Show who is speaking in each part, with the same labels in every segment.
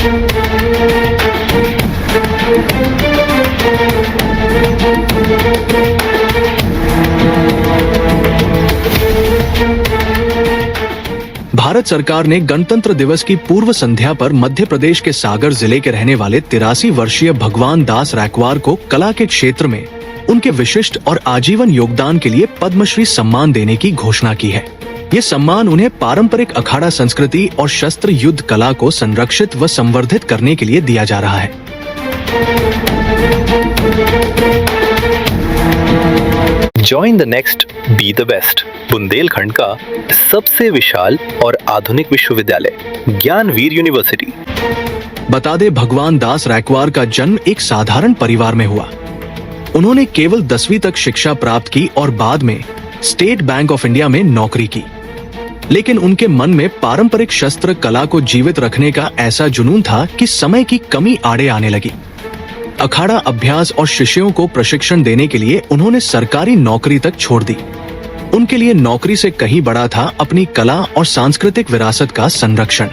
Speaker 1: भारत सरकार ने गणतंत्र दिवस की पूर्व संध्या पर मध्य प्रदेश के सागर जिले के रहने वाले 83 वर्षीय भगवान दास रैकवार को कला के क्षेत्र में उनके विशिष्ट और आजीवन योगदान के लिए पद्मश्री सम्मान देने की घोषणा की है। ये सम्मान उन्हें पारंपरिक अखाड़ा संस्कृति और शस्त्र युद्ध कला को संरक्षित व संवर्धित करने के लिए दिया जा रहा है।
Speaker 2: Join the next, be the best। Bundelkhand का सबसे विशाल और आधुनिक विश्वविद्यालय ज्ञानवीर यूनिवर्सिटी।
Speaker 1: बता दे, भगवान दास रैकवार का जन्म एक साधारण परिवार में हुआ। उन्होंने केवल 10वीं तक शिक्षा प्राप्त की और बाद में स्टेट बैंक ऑफ इंडिया में नौकरी की। लेकिन उनके मन में पारंपरिक शस्त्र कला को जीवित रखने का ऐसा जुनून था कि समय की कमी आड़े आने लगी। अखाड़ा अभ्यास और शिष्यों को प्रशिक्षण देने के लिए उन्होंने सरकारी नौकरी तक छोड़ दी। उनके लिए नौकरी से कहीं बड़ा था अपनी कला और सांस्कृतिक विरासत का संरक्षण।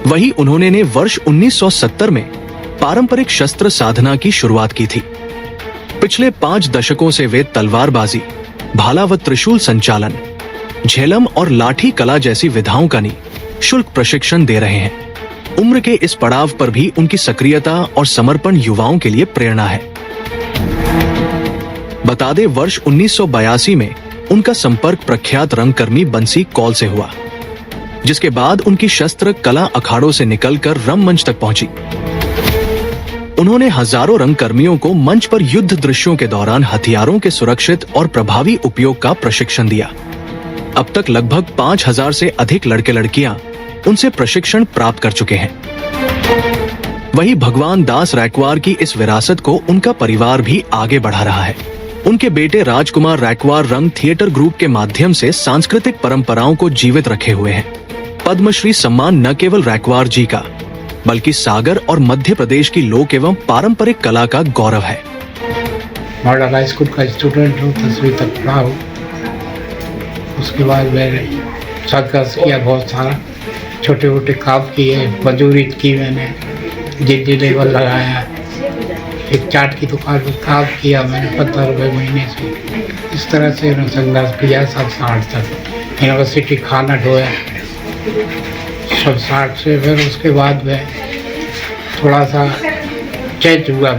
Speaker 1: वही उन्होंने वर्ष 1970 में पारंपरिक शस्त्र साधना की शुरुआत की थी। पिछले 5 दशकों से वे तलवारबाजी, भाला व त्रिशूल संचालन, झेलम और लाठी कला जैसी विधाओं का निःशुल्क प्रशिक्षण दे रहे हैं। उम्र के इस पड़ाव पर भी उनकी सक्रियता और समर्पण युवाओं के लिए प्रेरणा है। बता दे, वर्ष 1982 में उनका संपर्क प्रख्यात रंगकर्मी बंसी कौल से हुआ, जिसके बाद उनकी शस्त्र कला अखाड़ों से निकलकर रंगमंच तक पहुंची। उन्होंने हजारों रंगकर्मियों को मंच पर युद्ध दृश्यों के दौरान हथियारों के सुरक्षित और प्रभावी उपयोग का प्रशिक्षण दिया। अब तक लगभग 5000 से अधिक लड़के लड़कियां उनसे प्रशिक्षण प्राप्त कर चुके हैं। वही भगवान दास रैकवार की इस विरासत को उनका परिवार भी आगे बढ़ा रहा है। उनके बेटे राजकुमार रैकवार रंग थिएटर ग्रुप के माध्यम से सांस्कृतिक परंपराओं को जीवित रखे हुए हैं। पद्मश्री सम्मान न केवल रैकवार जी का, बल्कि सागर और मध्य प्रदेश की लोक एवं पारंपरिक कला का गौरव है।
Speaker 3: मॉडल हाई स्कूल का स्टूडेंट हूँ, 10वीं तक पढ़ा हूँ। उसके बाद मैंने सर्कस किया, बहुत सारा छोटे मोटे काम किए, मजदूरी की मैंने, जिद्दी लेवल लगाया। एक चाट की दुकान पर काम किया मैंने 15 रुपये महीने से। इस तरह से मैंने संघर्ष किया 7-8 तक। यूनिवर्सिटी खाना ढोया सब 60 से। फिर उसके बाद में थोड़ा सा चेंज हुआ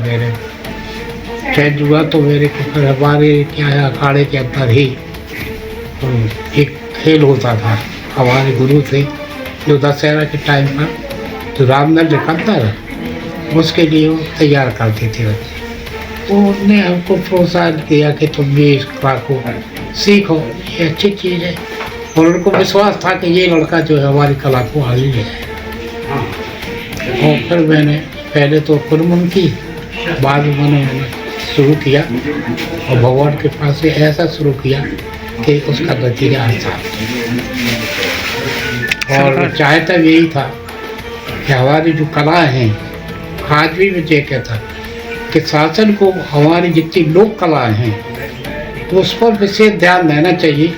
Speaker 3: तो मेरे को फिर हमारे क्या है, अखाड़े के अंदर ही एक खेल होता था। हमारे गुरु थे जो दशहरा के टाइम पर जो रामनल निकलता था, उसके लिए वो तैयार करते थे बच्चे। तो उन्होंने हमको प्रोत्साहन किया कि तुम भी इस कला को सीखो, ये अच्छी चीज़ है। और उनको विश्वास था कि ये लड़का जो है हमारी कला को आगे ले जाए। और फिर मैंने पहले तो कुरमुन की, बाद में मैंने शुरू किया और भगवान के पास से ऐसा शुरू किया कि उसका नतीजा अच्छा। और चाहता यही था कि हमारी जो कला है, आज भी मुझे कहता कि शासन को हमारी जितनी लोक कला हैं तो उस पर विशेष ध्यान देना चाहिए।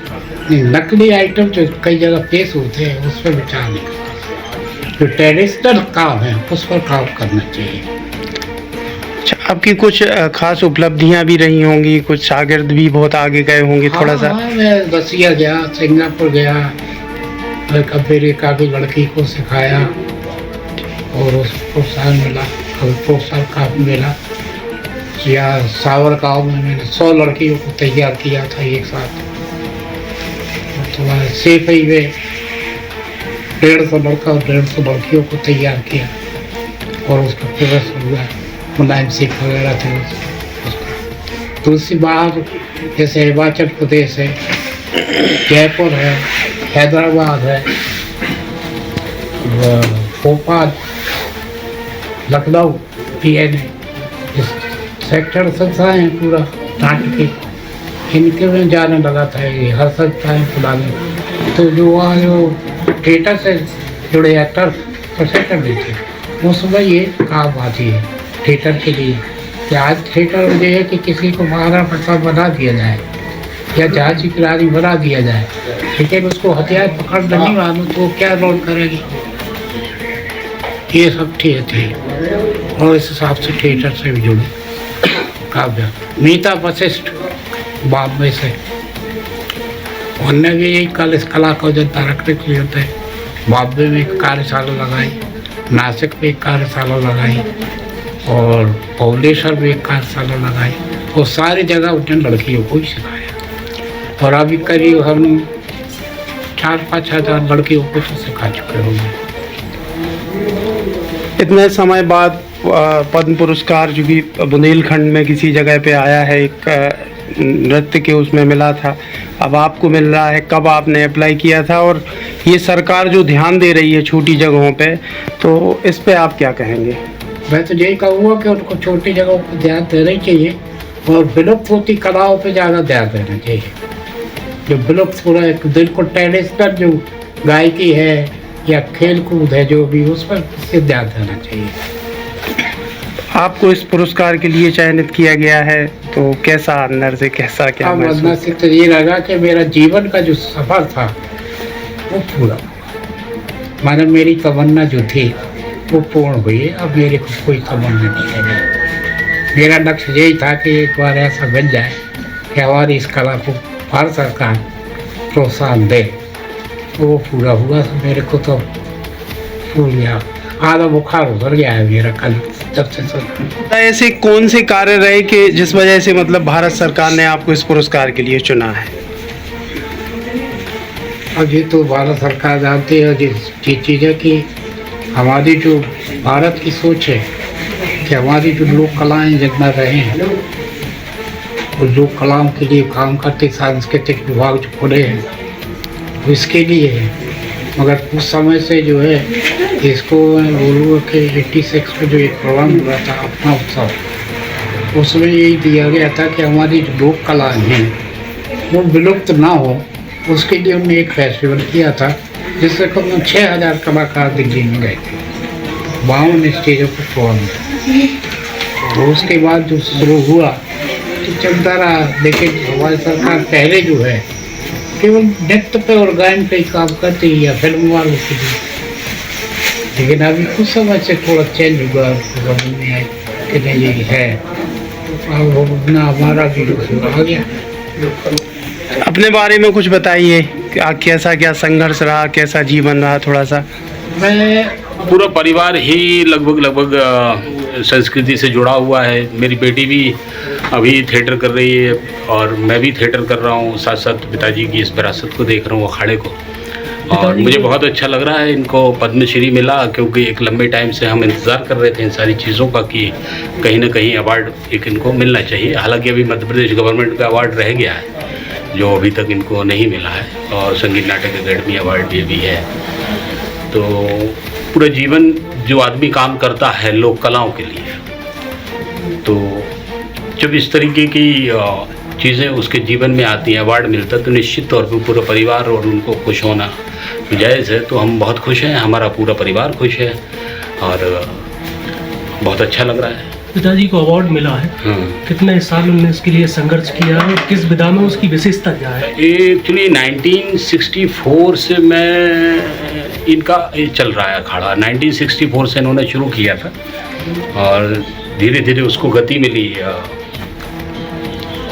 Speaker 3: नकली आइटम जो कई जगह पेश होते हैं उस पर विचार नहीं करना। जो ट्रेडिशनल काम है उस पर काम करना चाहिए।
Speaker 4: अच्छा, आपकी कुछ खास उपलब्धियां भी रही होंगी, कुछ शागिर्द भी बहुत आगे गए होंगे, थोड़ा सा।
Speaker 3: मैं रसिया गया, सिंगापुर गया, अमेरिका की लड़की को सिखाया और उसको प्रोत्साहन मिला, प्रोत्साहन काफ़ी मिला। या सावर गाँव में मैंने 100 लड़कियों को तैयार किया था एक साथ। तो सेफई में 150 लड़का और 150 लड़कियों को तैयार किया और उसका प्रदर्शन हुआ। मुलायम सिंह वगैरह थे उसका। दूसरी बात जैसे हिमाचल प्रदेश है, जयपुर है, हैदराबाद है, भोपाल, लखनऊ, PN सेक्टर संस्थाएँ हैं पूरा नाटक की, इनके में जाने लगा था। ये हर संस्थाएँ बुलाने तो जो वहाँ जो थिएटर से जुड़े एक्टर प्रशिक्षण देते उसमें ये काम आती है थिएटर के लिए। कि आज थिएटर में ये है कि किसी को महाराणा प्रताप बना दिया जाए या झांसी की रानी बना दिया जाए, लेकिन उसको हथियार पकड़ नहीं मालूम तो वो क्या रोल करेगी। ये सब ठीक थे और इस हिसाब से थिएटर से भी जुड़े काव्य मीता वशिष्ठ बॉम्बे से उनने भी यही इस कला को जनता रखने के लिए होते हैं। बॉम्बे में एक कार्यशाला लगाई, नासिक में एक कार्यशाला लगाई और भुवनेश्वर में एक कार्यशाला लगाई और सारी जगह उन्हें लड़कियों को ही सिखाया और अभी करीब हम 4-5 हज़ार लड़कियों को तो सिखा चुके होंगे।
Speaker 4: इतने समय बाद पद्म पुरस्कार जो कि बुंदेलखंड में किसी जगह पे आया है, एक नृत्य के उसमें मिला था, अब आपको मिल रहा है। कब आपने अप्लाई किया था और ये सरकार जो ध्यान दे रही है छोटी जगहों पे, तो इस पे आप क्या कहेंगे?
Speaker 3: मैं तो यही कहूँगा कि उनको छोटी जगहों पर ध्यान देना ही चाहिए और विलुप्त होती कलाओं पे ज़्यादा ध्यान देना चाहिए। जो विलुप्त पूरा एक दिल को ट्रेडिशनल जो गायकी है या खेल कूद है जो भी, उस पर ध्यान देना चाहिए।
Speaker 4: आपको इस पुरस्कार के लिए चयनित किया गया है, तो कैसा अंदर से कैसा क्या
Speaker 3: अंदर से तो ये लगा कि मेरा जीवन का जो सफ़र था वो पूरा हुआ, मानो मेरी तमन्ना जो थी वो पूर्ण हुई है। अब मेरे को कोई तमन्ना नहीं है। मेरा लक्ष्य यही था कि एक बार ऐसा बन जाए कि हमारी इस कला को भारत सरकार प्रोत्साहन दे, तो वो पूरा हुआ। तो मेरे को तो भूल गया, आधा बुखार उतर गया है मेरा कल जब से सुना।
Speaker 4: ऐसे कौन से कार्य रहे कि जिस वजह से मतलब भारत सरकार ने आपको इस पुरस्कार के लिए चुना है?
Speaker 3: अब ये तो भारत सरकार जानती है जिस चीज़ें की हमारी जो भारत की सोच है कि हमारी जो लोक कलाएँ जितना रहे हैं, वो लोक कलाओं के लिए काम करते सांस्कृतिक विभाग जो खुले हैं वो इसके लिए है। मगर कुछ समय से जो है इसको मैं बोलूँगा कि 86 में जो एक प्रोग्राम हुआ था अपना उत्सव, उसमें यही दिया गया था कि हमारी जो लोक कलाएँ हैं वो विलुप्त ना हो, उसके लिए उन्होंने एक फेस्टिवल किया था जिससे कम 6000 कलाकार दिल्ली में गए थे, 52 स्टेजों पर प्रोग्राम। और उसके बाद जो शुरू हुआ तो चलता रहा, लेकिन हमारी सरकार पहले जो है केवल नृत्य पे और गायन पे ही काम करती है या फिल्म वालों के लिए, लेकिन अभी कुछ समय से थोड़ा चेंज हुआ में है कि नहीं ये है, अब अपना हमारा भी आ गया।
Speaker 4: अपने बारे में कुछ बताइए, कैसा क्या संघर्ष रहा, कैसा जीवन रहा थोड़ा सा?
Speaker 5: मैं पूरा परिवार ही लगभग संस्कृति से जुड़ा हुआ है। मेरी बेटी भी अभी थिएटर कर रही है और मैं भी थिएटर कर रहा हूँ, साथ साथ पिताजी की इस विरासत को देख रहा हूँ, अखाड़े को। और मुझे बहुत अच्छा लग रहा है इनको पद्मश्री मिला, क्योंकि एक लंबे टाइम से हम इंतज़ार कर रहे थे इन सारी चीज़ों का कि कहीं ना कहीं अवार्ड एक इनको मिलना चाहिए। हालांकि अभी मध्य प्रदेश गवर्नमेंट का अवार्ड रह गया है जो अभी तक इनको नहीं मिला है, और संगीत नाटक अकेडमी अवार्ड ये भी है। तो पूरा जीवन जो आदमी काम करता है लोक कलाओं के लिए, तो जब इस तरीके की चीज़ें उसके जीवन में आती हैं, अवार्ड मिलता है, तो निश्चित तौर पर पूरा परिवार और उनको खुश होना जायज़ है। तो हम बहुत खुश हैं, हमारा पूरा परिवार खुश है और बहुत अच्छा लग रहा है।
Speaker 6: पिताजी को अवार्ड मिला है, कितने साल उन्होंने इसके लिए संघर्ष किया है और किस विधा में उसकी विशेषता क्या है?
Speaker 5: एक्चुअली 1964 से मैं इनका चल रहा है अखाड़ा। 1964 से इन्होंने शुरू किया था और धीरे धीरे उसको गति मिली,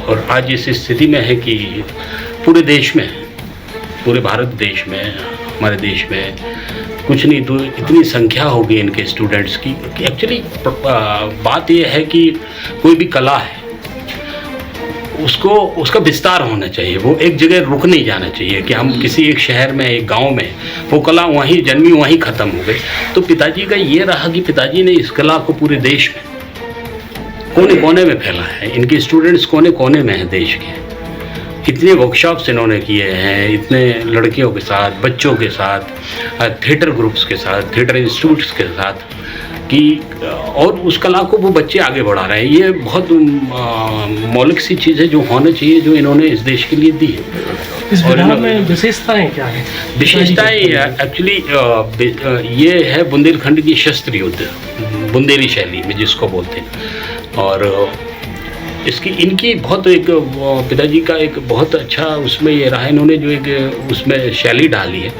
Speaker 5: और आज इस स्थिति में है कि पूरे देश में, पूरे भारत देश में, हमारे देश में कुछ नहीं तो इतनी संख्या होगी इनके स्टूडेंट्स की। एक्चुअली बात यह है कि कोई भी कला है उसको उसका विस्तार होना चाहिए, वो एक जगह रुक नहीं जाना चाहिए कि हम किसी एक शहर में, एक गांव में वो कला वहीं जन्मी वहीं ख़त्म हो गई। तो पिताजी का ये रहा कि पिताजी ने इस कला को पूरे देश में कोने कोने में फैला है। इनके स्टूडेंट्स कोने कोने में हैं देश के। इतने वर्कशॉप्स इन्होंने किए हैं, इतने लड़कियों के साथ, बच्चों के साथ, थिएटर ग्रुप्स के साथ, थिएटर इंस्टीट्यूट्स के साथ, कि और उस कला को वो बच्चे आगे बढ़ा रहे हैं। ये बहुत मौलिक सी चीज़ है जो होना चाहिए, जो इन्होंने इस देश के लिए दी है।
Speaker 6: इस विधा में विशेषताएं क्या है?
Speaker 5: विशेषताएं एक्चुअली ये है बुंदेलखंड की शस्त्र युद्ध, बुंदेली शैली में जिसको बोलते हैं। और इसकी इनकी बहुत एक पिताजी का एक बहुत अच्छा उसमें ये रहा, इन्होंने जो एक उसमें शैली डाली है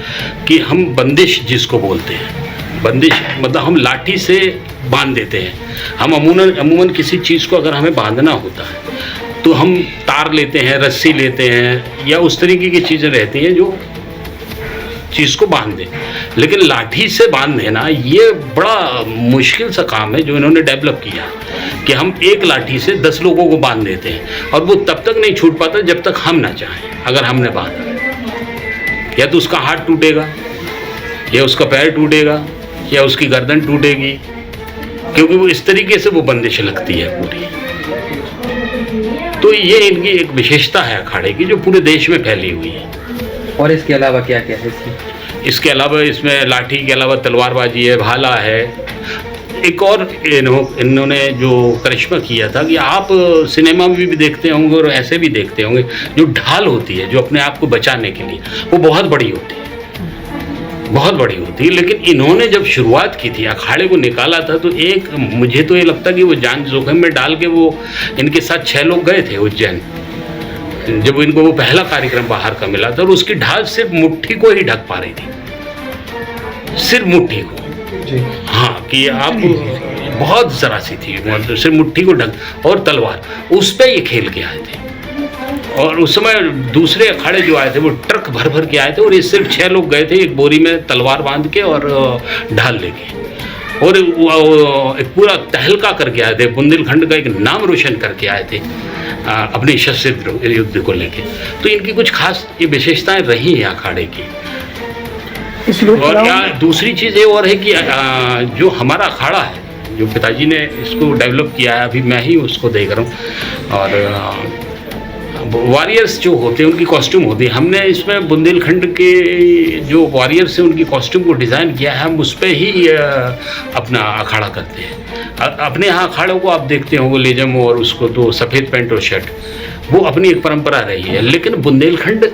Speaker 5: कि हम बंदिश जिसको बोलते हैं, बंदिश मतलब हम लाठी से बांध देते हैं। हम अमूमन किसी चीज़ को अगर हमें बांधना होता है तो हम तार लेते हैं, रस्सी लेते हैं या उस तरीके की चीज़ें रहती हैं जो चीज़ को बांध दें। लेकिन लाठी से बांध देना ये बड़ा मुश्किल सा काम है जो इन्होंने डेवलप किया कि हम एक लाठी से 10 लोगों को बांध देते हैं और वो तब तक नहीं छूट पाता जब तक हम ना चाहें। अगर हमने बांधा या तो उसका हाथ टूटेगा या उसका पैर टूटेगा या उसकी गर्दन टूटेगी, क्योंकि वो इस तरीके से वो बंदिश लगती है पूरी। तो ये इनकी एक विशेषता है अखाड़े की जो पूरे देश में फैली हुई है।
Speaker 7: और इसके अलावा क्या क्या है इसमें?
Speaker 5: इसके अलावा इसमें लाठी के अलावा तलवारबाजी है, भाला है। एक और इन्होंने जो करिश्मा किया था कि आप सिनेमा में भी देखते होंगे और ऐसे भी देखते होंगे, जो ढाल होती है जो अपने आप को बचाने के लिए, वो बहुत बड़ी होती है, बहुत बड़ी होती है। लेकिन इन्होंने जब शुरुआत की थी, अखाड़े को निकाला था, तो एक मुझे तो ये लगता कि वो जान जोखिम में डाल के वो इनके साथ 6 लोग गए थे उज्जैन, जब इनको वो पहला कार्यक्रम बाहर का मिला था, और उसकी ढाल सिर्फ मुट्ठी को ही ढक पा रही थी, सिर्फ मुट्ठी को। हाँ, कि आप बहुत जरा सी थी, मतलब सिर्फ मुट्ठी को ढक, और तलवार, उस पे ये खेल के आए थे। और उस समय दूसरे अखाड़े जो आए थे वो ट्रक भर भर के आए थे, और ये सिर्फ 6 लोग गए थे एक बोरी में तलवार बांध के और ढाल लेके, और एक पूरा तहलका करके आए थे, बुंदेलखंड का एक नाम रोशन करके आए थे अपने शस्त्र युद्ध को लेके। तो इनकी कुछ खास ये विशेषताएं रही हैं अखाड़े की। और क्या दूसरी चीज़ ये और है कि जो हमारा अखाड़ा है, जो पिताजी ने इसको डेवलप किया है, अभी मैं ही उसको देख रहा हूँ, और वॉरियर्स जो होते हैं उनकी कॉस्ट्यूम होती है। हमने इसमें बुंदेलखंड के जो वॉरियर्स हैं उनकी कॉस्ट्यूम को डिज़ाइन किया है, हम उस पर ही अपना अखाड़ा करते हैं। अपने यहाँ अखाड़ों को आप देखते हो, वो लेजम और उसको तो सफ़ेद पैंट और शर्ट, वो अपनी एक परंपरा रही है। लेकिन बुंदेलखंड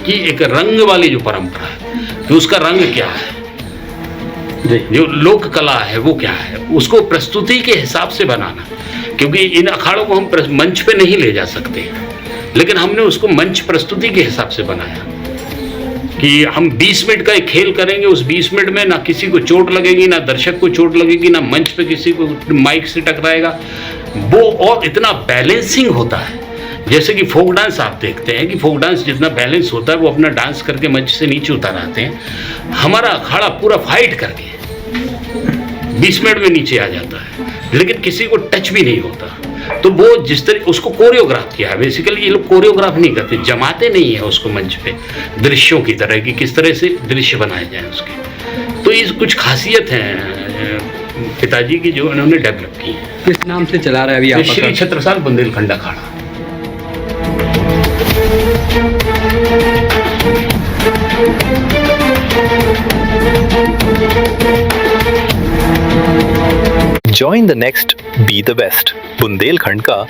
Speaker 5: की एक रंग वाली जो परंपरा है, तो उसका रंग क्या है, जो लोक कला है वो क्या है, उसको प्रस्तुति के हिसाब से बनाना। क्योंकि इन अखाड़ों को हम मंच पे नहीं ले जा सकते, लेकिन हमने उसको मंच प्रस्तुति के हिसाब से बनाया कि हम 20 मिनट का एक खेल करेंगे, उस 20 मिनट में ना किसी को चोट लगेगी, ना दर्शक को चोट लगेगी, ना मंच पे किसी को माइक से टकराएगा वो, और इतना बैलेंसिंग होता है। जैसे कि फोक डांस आप देखते हैं कि फोक डांस जितना बैलेंस होता है, वो अपना डांस करके मंच से नीचे उतर आते हैं। हमारा अखाड़ा पूरा फाइट करके 20 मिनट में नीचे आ जाता है, लेकिन किसी को टच भी नहीं होता। तो वो जिस तरह उसको कोरियोग्राफ किया है, बेसिकली ये लोग कोरियोग्राफ नहीं करते, जमाते नहीं है उसको मंच पे दृश्यों की तरह कि किस तरह से दृश्य बनाए जाए उसके। तो ये कुछ खासियत हैं पिताजी की जो उन्होंने डेवलप की है।
Speaker 7: किस नाम से चला रहा है अभी आप?
Speaker 5: श्री छत्रसाल बुंदेलखंड अखाड़ा।
Speaker 2: Join the next, be the best. Bundelkhand का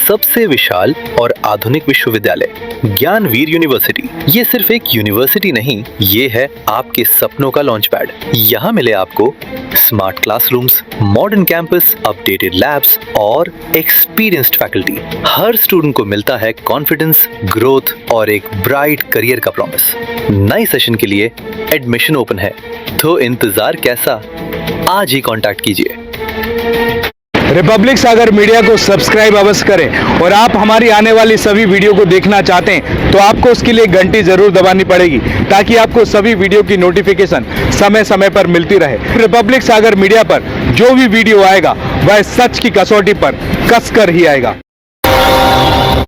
Speaker 2: सबसे विशाल और आधुनिक विश्वविद्यालय ज्ञानवीर यूनिवर्सिटी। ये सिर्फ एक यूनिवर्सिटी नहीं, ये है आपके सपनों का लॉन्च पैड। यहाँ मिले आपको smart classrooms, modern campus, updated labs और एक्सपीरियंस्ड फैकल्टी। हर स्टूडेंट को मिलता है कॉन्फिडेंस, ग्रोथ और एक ब्राइट करियर का प्रॉमिस। नए सेशन के लिए एडमिशन ओपन है, तो इंतजार कैसा? आज ही कांटेक्ट कीजिए।
Speaker 8: रिपब्लिक सागर मीडिया को सब्सक्राइब अवश्य करें, और आप हमारी आने वाली सभी वीडियो को देखना चाहते हैं तो आपको उसके लिए घंटी जरूर दबानी पड़ेगी, ताकि आपको सभी वीडियो की नोटिफिकेशन समय समय पर मिलती रहे। रिपब्लिक सागर मीडिया पर जो भी वीडियो आएगा वह सच की कसौटी पर कसकर ही आएगा।